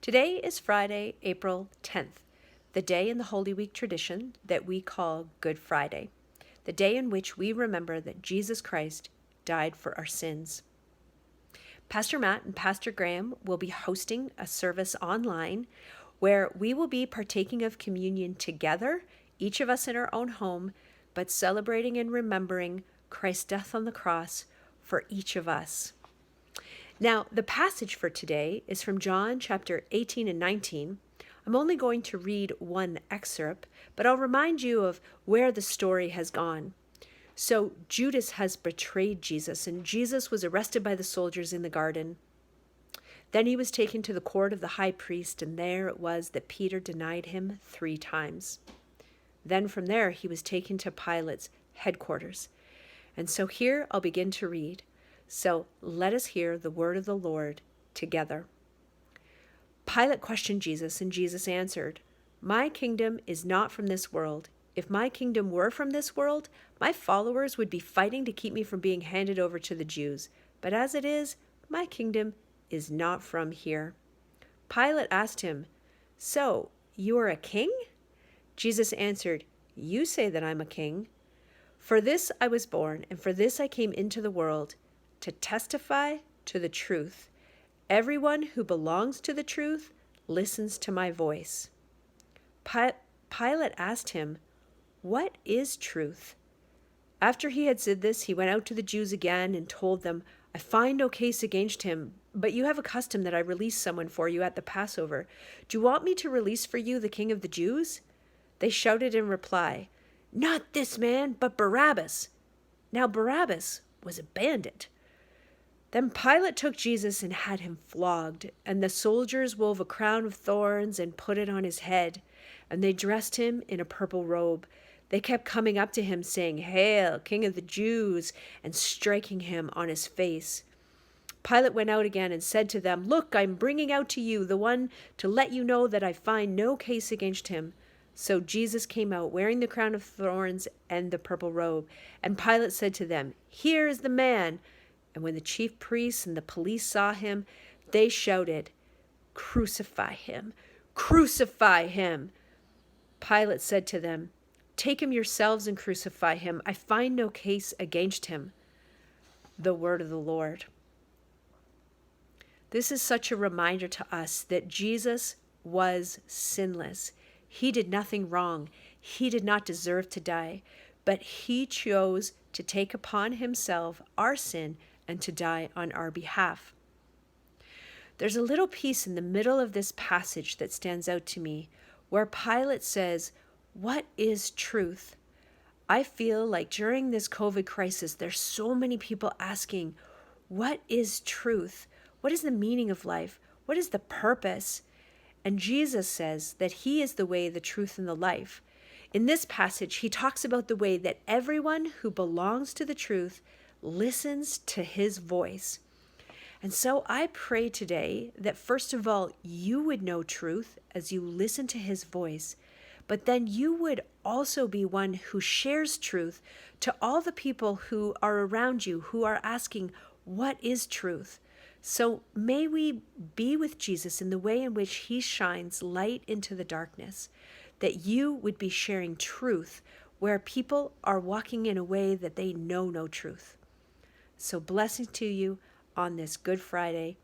Today is Friday, April 10th, the day in the Holy Week tradition that we call Good Friday, the day in which we remember that Jesus Christ died for our sins. Pastor Matt and Pastor Graham will be hosting a service online where we will be partaking of communion together, each of us in our own home, but celebrating and remembering Christ's death on the cross for each of us. Now, the passage for today is from John chapter 18 and 19. I'm only going to read one excerpt, but I'll remind you of where the story has gone. So Judas has betrayed Jesus, and Jesus was arrested by the soldiers in the garden. Then he was taken to the court of the high priest, and there it was that Peter denied him 3 times. Then from there he was taken to Pilate's headquarters. And so here I'll begin to read. So let us hear the word of the Lord together. Pilate questioned Jesus, and Jesus answered, "My kingdom is not from this world. If my kingdom were from this world, my followers would be fighting to keep me from being handed over to the Jews. But as it is, my kingdom is not from here." Pilate asked him, "So, you are a king?" Jesus answered, "You say that I'm a king. For this I was born, and for this I came into the world, to testify to the truth. Everyone who belongs to the truth listens to my voice." Pilate asked him, "What is truth?" After he had said this, he went out to the Jews again and told them, "I find no case against him, but you have a custom that I release someone for you at the Passover. Do you want me to release for you the King of the Jews?" They shouted in reply, "Not this man, but Barabbas." Now Barabbas was a bandit. Then Pilate took Jesus and had him flogged, and the soldiers wove a crown of thorns and put it on his head, and they dressed him in a purple robe. They kept coming up to him, saying, "Hail, King of the Jews," and striking him on his face. Pilate went out again and said to them, "Look, I'm bringing out to you the one to let you know that I find no case against him." So Jesus came out wearing the crown of thorns and the purple robe. And Pilate said to them, "Here is the man." And when the chief priests and the police saw him, they shouted, "Crucify him! Crucify him!" Pilate said to them, "Take him yourselves and crucify him. I find no case against him." The word of the Lord. This is such a reminder to us that Jesus was sinless. He did nothing wrong. He did not deserve to die, but he chose to take upon himself our sin and to die on our behalf. There's a little piece in the middle of this passage that stands out to me, where Pilate says, "What is truth?" I feel like during this COVID crisis, there's so many people asking, what is truth? What is the meaning of life? What is the purpose? And Jesus says that he is the way, the truth, and the life. In this passage, he talks about the way that everyone who belongs to the truth listens to his voice. And so I pray today that first of all, you would know truth as you listen to his voice, but then you would also be one who shares truth to all the people who are around you, who are asking, what is truth? So may we be with Jesus in the way in which he shines light into the darkness, that you would be sharing truth where people are walking in a way that they know no truth. So blessings to you on this Good Friday.